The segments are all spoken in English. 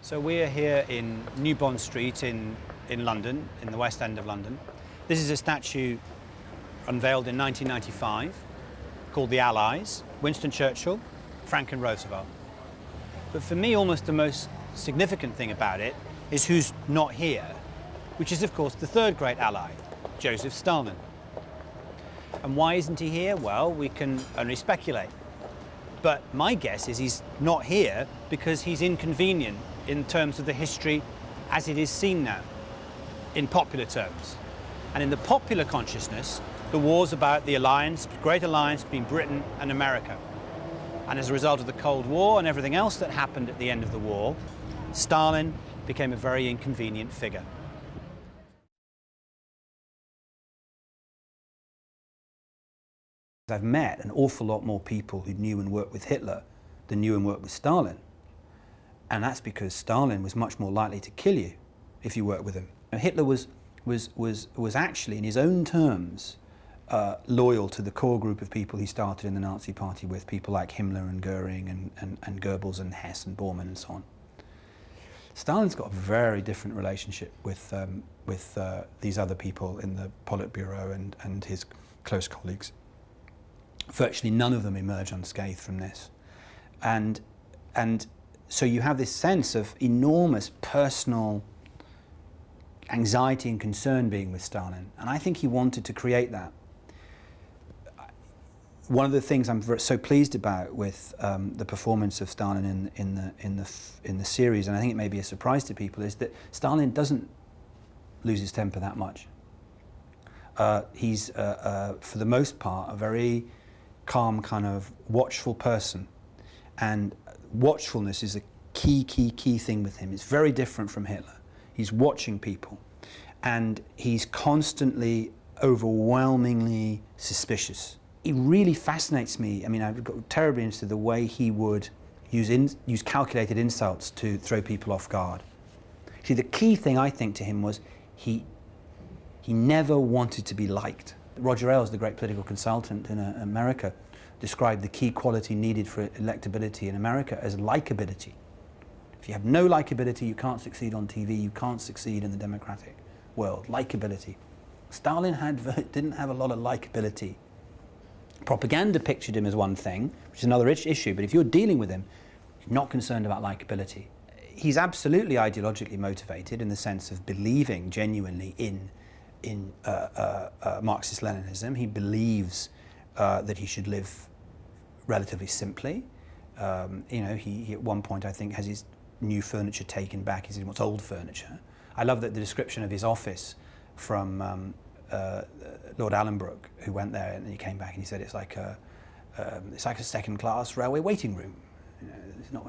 So we are here in New Bond Street in London, in the West End of London. This is a statue unveiled in 1995 called the Allies, Winston Churchill, Franklin Roosevelt. But for me, almost the most significant thing about it is who's not here, which is, of course, the third great ally, Joseph Stalin. And why isn't he here? Well, we can only speculate. But my guess is he's not here because he's inconvenient in terms of the history as it is seen now, in popular terms. And in the popular consciousness, the war's about the alliance, great alliance between Britain and America. And as a result of the Cold War and everything else that happened at the end of the war, Stalin became a very inconvenient figure. I've met an awful lot more people who knew and worked with Hitler than knew and worked with Stalin. And that's because Stalin was much more likely to kill you if you worked with him. Hitler was actually, in his own terms, loyal to the core group of people he started in the Nazi Party with, people like Himmler and Goering and Goebbels and Hess and Bormann and so on. Stalin's got a very different relationship with these other people in the Politburo and his close colleagues. Virtually none of them emerge unscathed from this. And so you have this sense of enormous personal anxiety and concern being with Stalin. And I think he wanted to create that. One of the things I'm so pleased about with the performance of Stalin in the series, and I think it may be a surprise to people, is that Stalin doesn't lose his temper that much. He's, for the most part, a very calm, kind of watchful person. And watchfulness is a key thing with him. It's very different from Hitler. He's watching people. And he's constantly, overwhelmingly suspicious. It really fascinates me. I mean, I've got terribly into the way he would use calculated insults to throw people off guard. See, the key thing, I think, to him was he never wanted to be liked. Roger Ailes, the great political consultant in America, described the key quality needed for electability in America as likability. If you have no likability, you can't succeed on TV, you can't succeed in the democratic world. Likability. Stalin didn't have a lot of likability. Propaganda pictured him as one thing, which is another issue, but if you're dealing with him, you're not concerned about likability. He's absolutely ideologically motivated in the sense of believing genuinely in Marxist-Leninism. He believes that he should live relatively simply. He at one point, I think, has his new furniture taken back. He wants old furniture. I love that the description of his office from Lord Allenbrook, who went there and he came back and he said it's like a second-class railway waiting room. You know, it's not.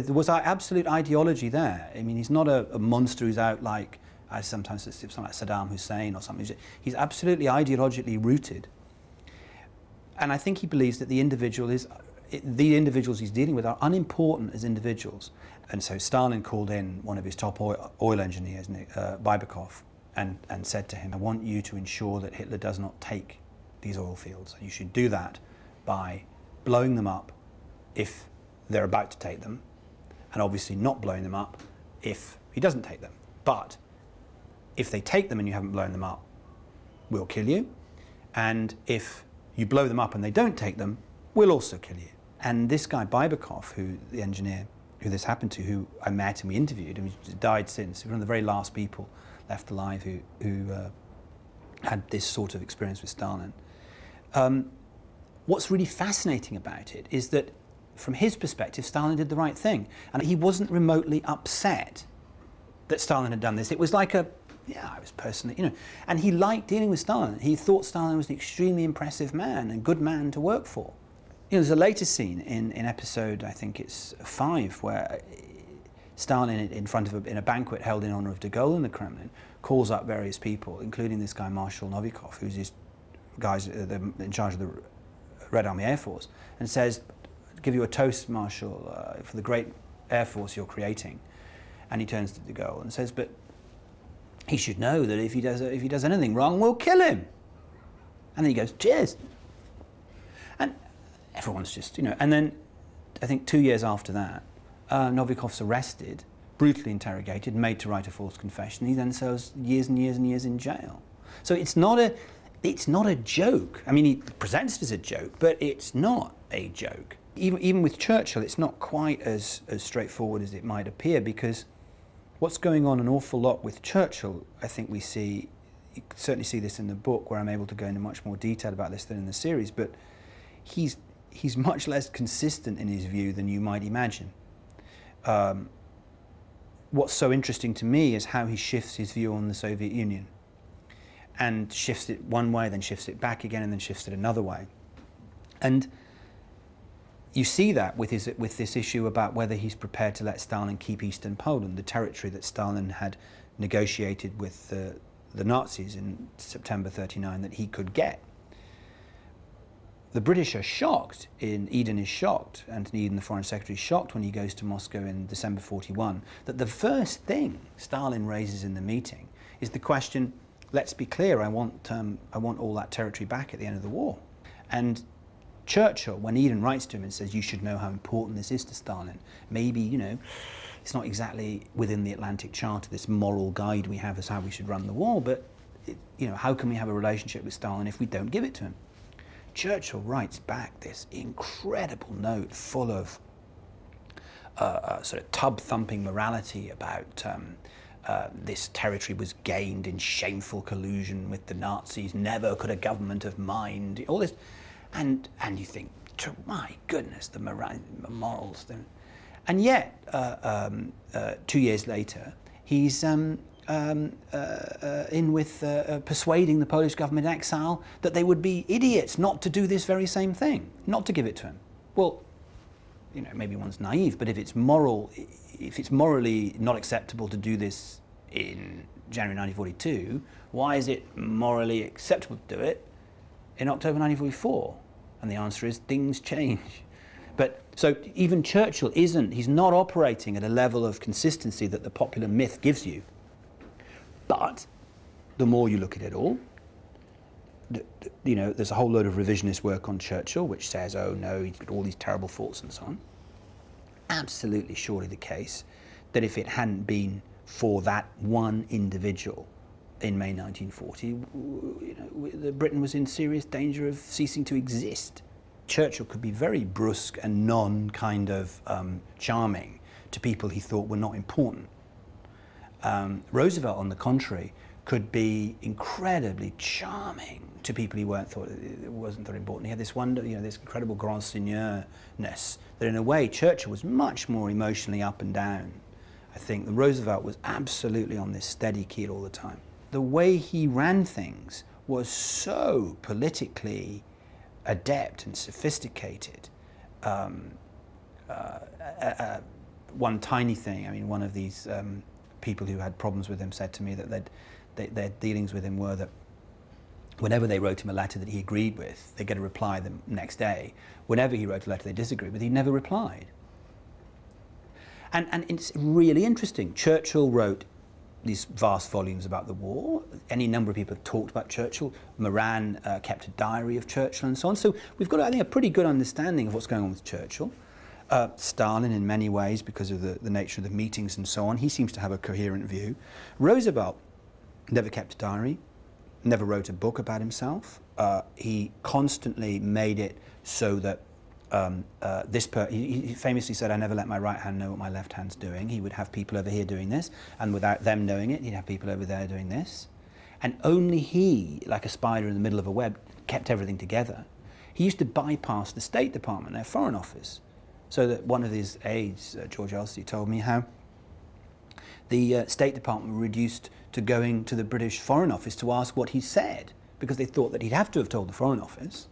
There was absolute ideology there. I mean, he's not a monster who's out like, as sometimes it's something like Saddam Hussein or something. He's absolutely ideologically rooted. And I think he believes that the individuals he's dealing with are unimportant as individuals. And so Stalin called in one of his top oil engineers, Baibakov, and said to him, I want you to ensure that Hitler does not take these oil fields. You should do that by blowing them up if they're about to take them, and obviously not blowing them up if he doesn't take them. But if they take them and you haven't blown them up, we'll kill you. And if you blow them up and they don't take them, we'll also kill you. And this guy, Baibakov, the engineer who this happened to, who I met and we interviewed, and he's died since, one of the very last people left alive who had this sort of experience with Stalin. What's really fascinating about it is that, from his perspective, Stalin did the right thing. And he wasn't remotely upset that Stalin had done this. It was like I was personally, and he liked dealing with Stalin. He thought Stalin was an extremely impressive man and good man to work for. There's a later scene in episode, I think it's 5, where Stalin, in a banquet held in honor of de Gaulle in the Kremlin, calls up various people, including this guy Marshal Novikov, who's his guys in charge of the Red Army Air Force, and says, give you a toast, Marshal, for the great Air Force you're creating. And he turns to de Gaulle and says, but he should know that if he does anything wrong, we'll kill him. And then he goes, cheers. And everyone's just, and then I think 2 years after that, Novikov's arrested, brutally interrogated, made to write a false confession. He then serves years and years and years in jail. So it's not a joke. I mean, he presents it as a joke, but it's not a joke. Even with Churchill, it's not quite as straightforward as it might appear, because what's going on an awful lot with Churchill, I think we see, you can certainly see this in the book, where I'm able to go into much more detail about this than in the series, but he's much less consistent in his view than you might imagine. What's so interesting to me is how he shifts his view on the Soviet Union, and shifts it one way, then shifts it back again, and then shifts it another way. And you see that with this issue about whether he's prepared to let Stalin keep Eastern Poland, the territory that Stalin had negotiated with the Nazis in September 1939 that he could get. The British are shocked, Eden is shocked, Anthony Eden, the Foreign Secretary, is shocked when he goes to Moscow in December 1941, that the first thing Stalin raises in the meeting is the question, let's be clear, I want all that territory back at the end of the war. And Churchill, when Eden writes to him and says, you should know how important this is to Stalin, maybe, you know, it's not exactly within the Atlantic Charter, this moral guide we have as how we should run the war, but, you know, how can we have a relationship with Stalin if we don't give it to him? Churchill writes back this incredible note full of sort of tub-thumping morality about this territory was gained in shameful collusion with the Nazis, never could a government of mind, all this. And you think, my goodness, the morals. And yet, 2 years later, he's in with persuading the Polish government in exile that they would be idiots not to do this very same thing, not to give it to him. Well, you know, maybe one's naive, but if it's morally not acceptable to do this in January 1942, why is it morally acceptable to do it in October 1944? And the answer is things change. But so even Churchill he's not operating at a level of consistency that the popular myth gives you. But the more you look at it all, you know, there's a whole load of revisionist work on Churchill which says, oh no, he's got all these terrible faults and so on. Absolutely surely the case that if it hadn't been for that one individual in May 1940, you know, Britain was in serious danger of ceasing to exist. Churchill could be very brusque and non-kind of charming to people he thought were not important. Roosevelt, on the contrary, could be incredibly charming to people he wasn't thought important. He had this wonder, you know, this incredible grand seigneur-ness that, in a way, Churchill was much more emotionally up and down. I think that Roosevelt was absolutely on this steady keel all the time. The way he ran things was so politically adept and sophisticated. One tiny thing, I mean, one of these people who had problems with him said to me that their dealings with him were that whenever they wrote him a letter that he agreed with, they'd get a reply the next day. Whenever he wrote a letter they disagreed with, he never replied. And it's really interesting. Churchill wrote these vast volumes about the war. Any number of people have talked about Churchill. Moran kept a diary of Churchill and so on. So we've got, I think, a pretty good understanding of what's going on with Churchill. Stalin, in many ways, because of the nature of the meetings and so on, he seems to have a coherent view. Roosevelt never kept a diary, never wrote a book about himself. He constantly made it so that he famously said, I never let my right hand know what my left hand's doing. He would have people over here doing this, and without them knowing it, he'd have people over there doing this. And only he, like a spider in the middle of a web, kept everything together. He used to bypass the State Department, their Foreign Office, so that one of his aides, George Elsie, told me how the State Department were reduced to going to the British Foreign Office to ask what he said, because they thought that he'd have to have told the Foreign Office.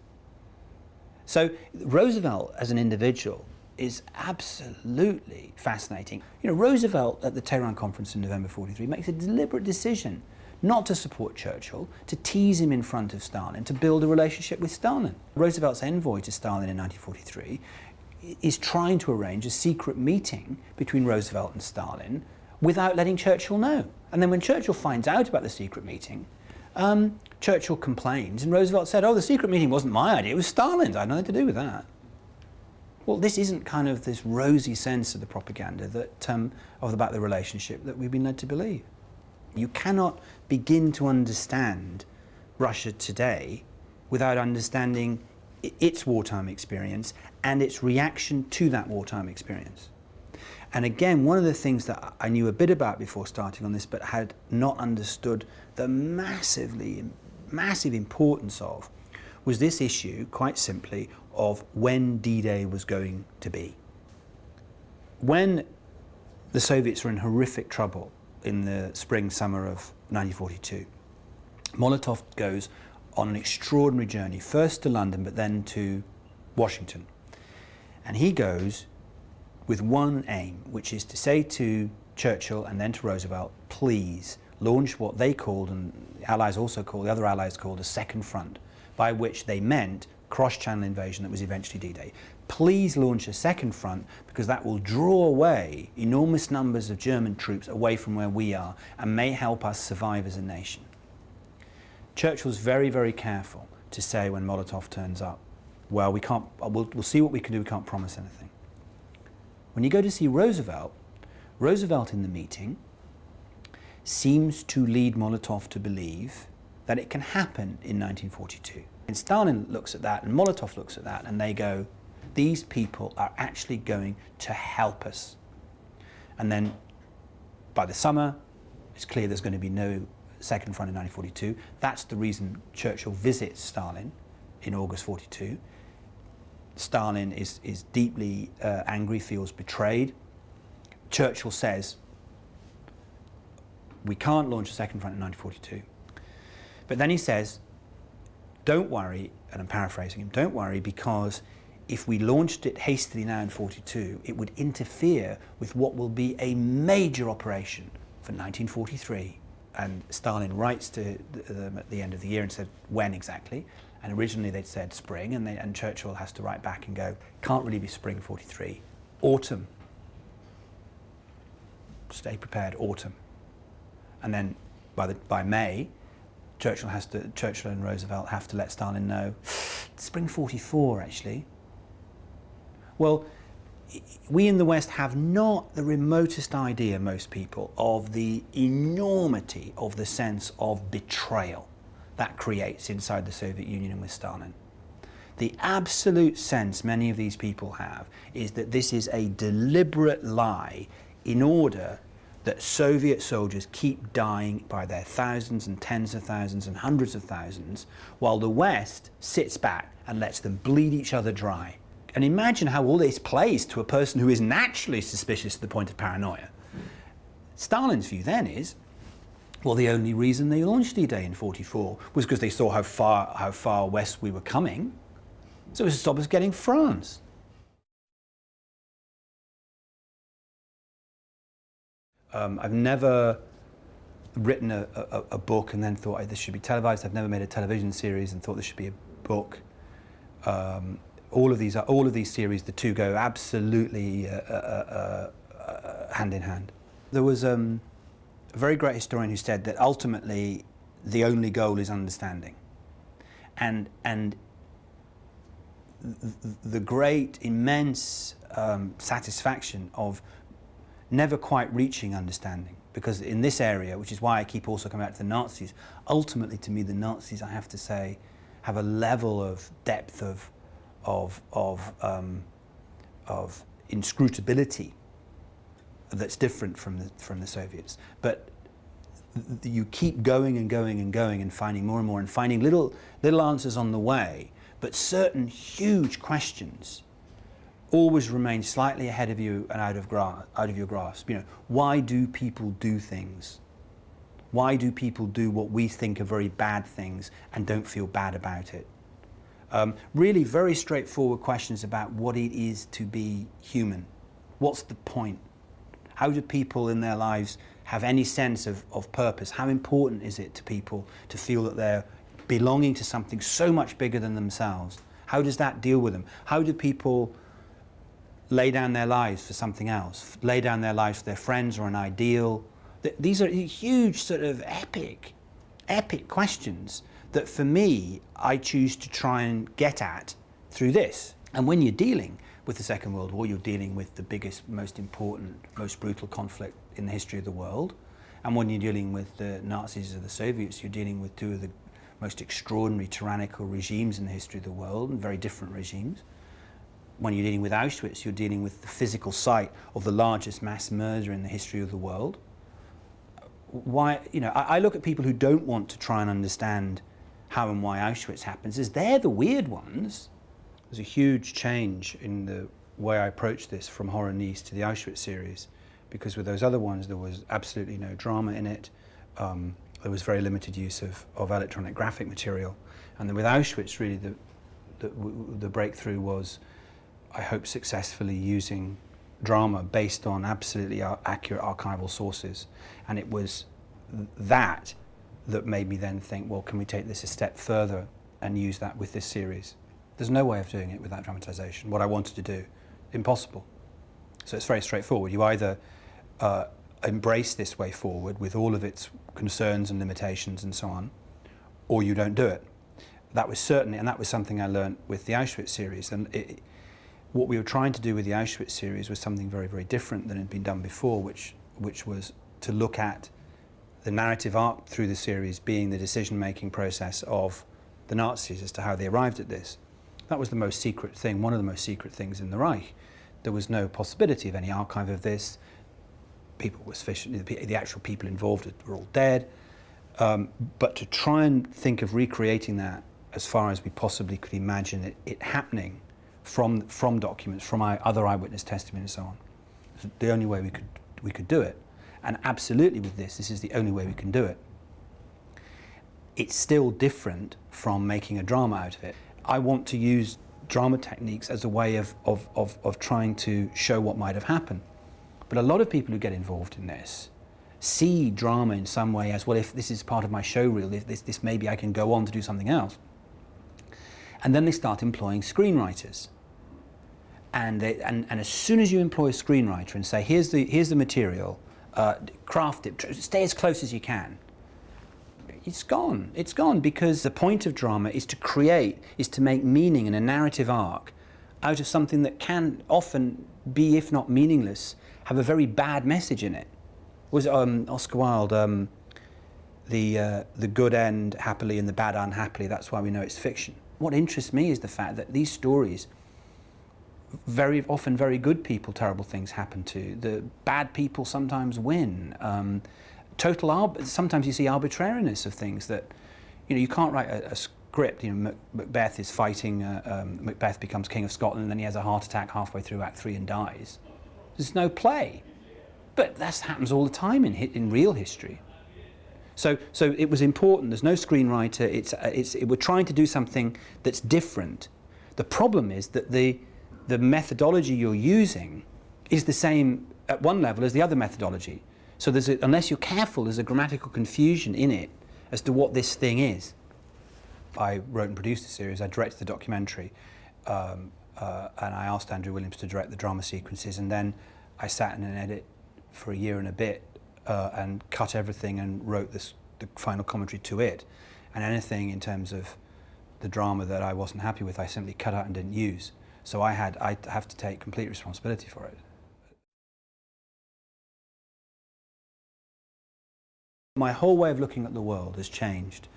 So Roosevelt as an individual is absolutely fascinating. You know, Roosevelt at the Tehran conference in November 1943 makes a deliberate decision not to support Churchill, to tease him in front of Stalin, to build a relationship with Stalin. Roosevelt's envoy to Stalin in 1943 is trying to arrange a secret meeting between Roosevelt and Stalin without letting Churchill know. And then when Churchill finds out about the secret meeting, Churchill complains, and Roosevelt said, oh, the secret meeting wasn't my idea, it was Stalin's, I had nothing to do with that. Well, this isn't kind of this rosy sense of the propaganda that about the relationship that we've been led to believe. You cannot begin to understand Russia today without understanding its wartime experience and its reaction to that wartime experience. And again, one of the things that I knew a bit about before starting on this, but had not understood the massive importance of, was this issue, quite simply, of when D-Day was going to be. When the Soviets were in horrific trouble in the spring-summer of 1942, Molotov goes on an extraordinary journey, first to London, but then to Washington. And he goes with one aim, which is to say to Churchill and then to Roosevelt, please launch what they called, and the Allies also called, the other Allies called, a second front, by which they meant cross-channel invasion that was eventually D-Day. Please launch a second front, because that will draw away enormous numbers of German troops away from where we are and may help us survive as a nation. Churchill's very, very careful to say when Molotov turns up, well, we'll see what we can do, we can't promise anything. When you go to see Roosevelt, Roosevelt in the meeting seems to lead Molotov to believe that it can happen in 1942. And Stalin looks at that and Molotov looks at that and they go, these people are actually going to help us. And then by the summer, it's clear there's going to be no second front in 1942. That's the reason Churchill visits Stalin in August 42. Stalin is deeply angry, feels betrayed. Churchill says, we can't launch a second front in 1942. But then he says, don't worry, and I'm paraphrasing him, don't worry, because if we launched it hastily now in 42, it would interfere with what will be a major operation for 1943. And Stalin writes to them at the end of the year and said, when exactly? And originally they'd said spring, and Churchill has to write back and go, can't really be spring 43, autumn. Stay prepared, autumn. And then by May, Churchill and Roosevelt have to let Stalin know, spring 44 actually. Well, we in the West have not the remotest idea, most people, of the enormity of the sense of betrayal that creates inside the Soviet Union and with Stalin. The absolute sense many of these people have is that this is a deliberate lie in order that Soviet soldiers keep dying by their thousands and tens of thousands and hundreds of thousands, while the West sits back and lets them bleed each other dry. And imagine how all this plays to a person who is naturally suspicious to the point of paranoia. Stalin's view then is, well, the only reason they launched D-Day in 44 was because they saw how far west we were coming, so it was to stop us getting France. I've never written a book and then thought this should be televised. I've never made a television series and thought this should be a book. All of these series, the two go absolutely hand in hand. There was a very great historian who said that ultimately the only goal is understanding, and the great, immense satisfaction of never quite reaching understanding. Because in this area, which is why I keep also coming back to the Nazis, ultimately to me the Nazis, I have to say, have a level of depth of inscrutability that's different from the Soviets. But you keep going and going and going and finding more and more and finding little answers on the way, but certain huge questions always remain slightly ahead of you and out of your grasp. You know, why do people do things? Why do people do what we think are very bad things and don't feel bad about it? Really very straightforward questions about what it is to be human. What's the point? How do people in their lives have any sense of purpose? How important is it to people to feel that they're belonging to something so much bigger than themselves? How does that deal with them? How do people lay down their lives for something else, lay down their lives for their friends or an ideal? These are huge sort of epic questions that for me, I choose to try and get at through this. And when you're dealing with the Second World War, you're dealing with the biggest, most important, most brutal conflict in the history of the world. And when you're dealing with the Nazis or the Soviets, you're dealing with two of the most extraordinary tyrannical regimes in the history of the world, and very different regimes. When you're dealing with Auschwitz, you're dealing with the physical site of the largest mass murder in the history of the world. Why, I look at people who don't want to try and understand how and why Auschwitz happens as they're the weird ones. There's a huge change in the way I approach this from Horror Nice to the Auschwitz series, because with those other ones there was absolutely no drama in it. There was very limited use of electronic graphic material. And then with Auschwitz, really the breakthrough was, I hope, successfully using drama based on absolutely accurate archival sources. And it was that made me then think, well, can we take this a step further and use that with this series? There's no way of doing it without dramatization. What I wanted to do, impossible. So it's very straightforward. You either embrace this way forward with all of its concerns and limitations and so on, or you don't do it. That was certainly, and that was something I learned with the Auschwitz series. And what we were trying to do with the Auschwitz series was something very, very different than had been done before, which was to look at the narrative arc through the series being the decision-making process of the Nazis as to how they arrived at this. That was the most secret thing, one of the most secret things in the Reich. There was no possibility of any archive of this. People were sufficient, the actual people involved were all dead. But to try and think of recreating that as far as we possibly could imagine it happening from documents, from other eyewitness testimony and so on, the only way we could do it. And absolutely with this is the only way we can do it. It's still different from making a drama out of it. I want to use drama techniques as a way of trying to show what might have happened. But a lot of people who get involved in this see drama in some way as, well, if this is part of my show reel, if this maybe I can go on to do something else. And then they start employing screenwriters. And as soon as you employ a screenwriter and say, here's the material, craft it, stay as close as you can, it's gone. It's gone, because the point of drama is to make meaning and a narrative arc out of something that can often be, if not meaningless, have a very bad message in it. Was Oscar Wilde, the good end happily and the bad unhappily, that's why we know it's fiction. What interests me is the fact that these stories, very often very good people, terrible things happen to. The bad people sometimes win. Sometimes you see arbitrariness of things that, you can't write a script. Macbeth is fighting, Macbeth becomes King of Scotland, and then he has a heart attack halfway through Act 3 and dies. There's no play. But that happens all the time in real history. So it was important. There's no screenwriter. We're trying to do something that's different. The problem is that the methodology you're using is the same at one level as the other methodology. So unless you're careful, there's a grammatical confusion in it as to what this thing is. I wrote and produced the series. I directed the documentary, and I asked Andrew Williams to direct the drama sequences, and then I sat in an edit for a year and a bit and cut everything and wrote the final commentary to it. And anything in terms of the drama that I wasn't happy with, I simply cut out and didn't use. So I have to take complete responsibility for it. My whole way of looking at the world has changed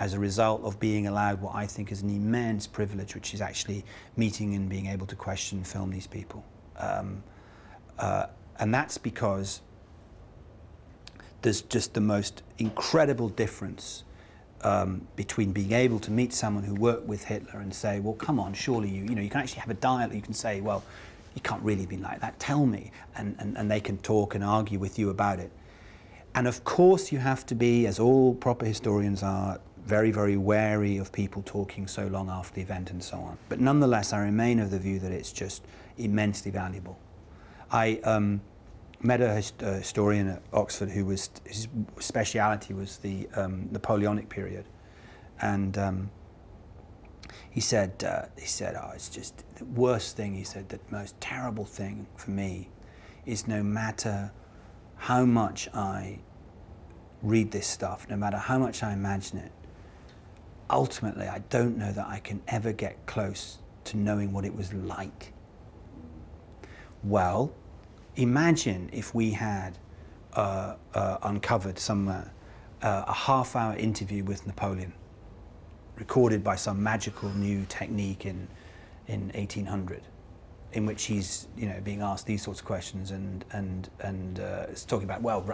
as a result of being allowed what I think is an immense privilege, which is actually meeting and being able to question and film these people. And that's because there's just the most incredible difference between being able to meet someone who worked with Hitler and say, well, come on, surely you can actually have a dialogue. You can say, well, you can't really be like that, tell me. And they can talk and argue with you about it. And of course you have to be, as all proper historians are, very, very wary of people talking so long after the event and so on. But nonetheless, I remain of the view that it's just immensely valuable. I met a historian at Oxford his speciality was the Napoleonic period. And he said, oh, it's just the worst thing, he said, the most terrible thing for me is no matter how much I read this stuff, no matter how much I imagine it, ultimately I don't know that I can ever get close to knowing what it was like Well, imagine if we had uncovered somewhere a half-hour interview with Napoleon, recorded by some magical new technique in 1800, in which he's being asked these sorts of questions and it's talking about, well,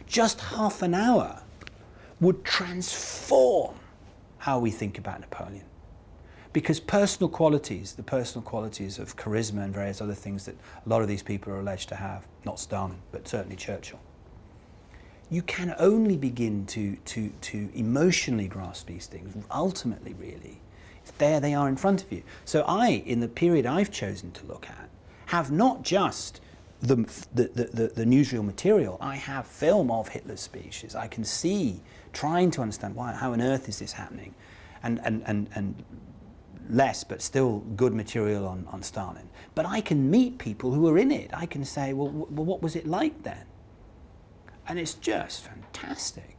just half an hour would transform how we think about Napoleon. Because personal qualities, the personal qualities of charisma and various other things that a lot of these people are alleged to have, not Stalin, but certainly Churchill, you can only begin to emotionally grasp these things, ultimately, really, if there they are in front of you. So I, in the period I've chosen to look at, have not just the newsreel material, I have film of Hitler's speeches. I can see, trying to understand how on earth is this happening, and less, but still good material on Stalin. But I can meet people who were in it. I can say, well, what was it like then? And it's just fantastic.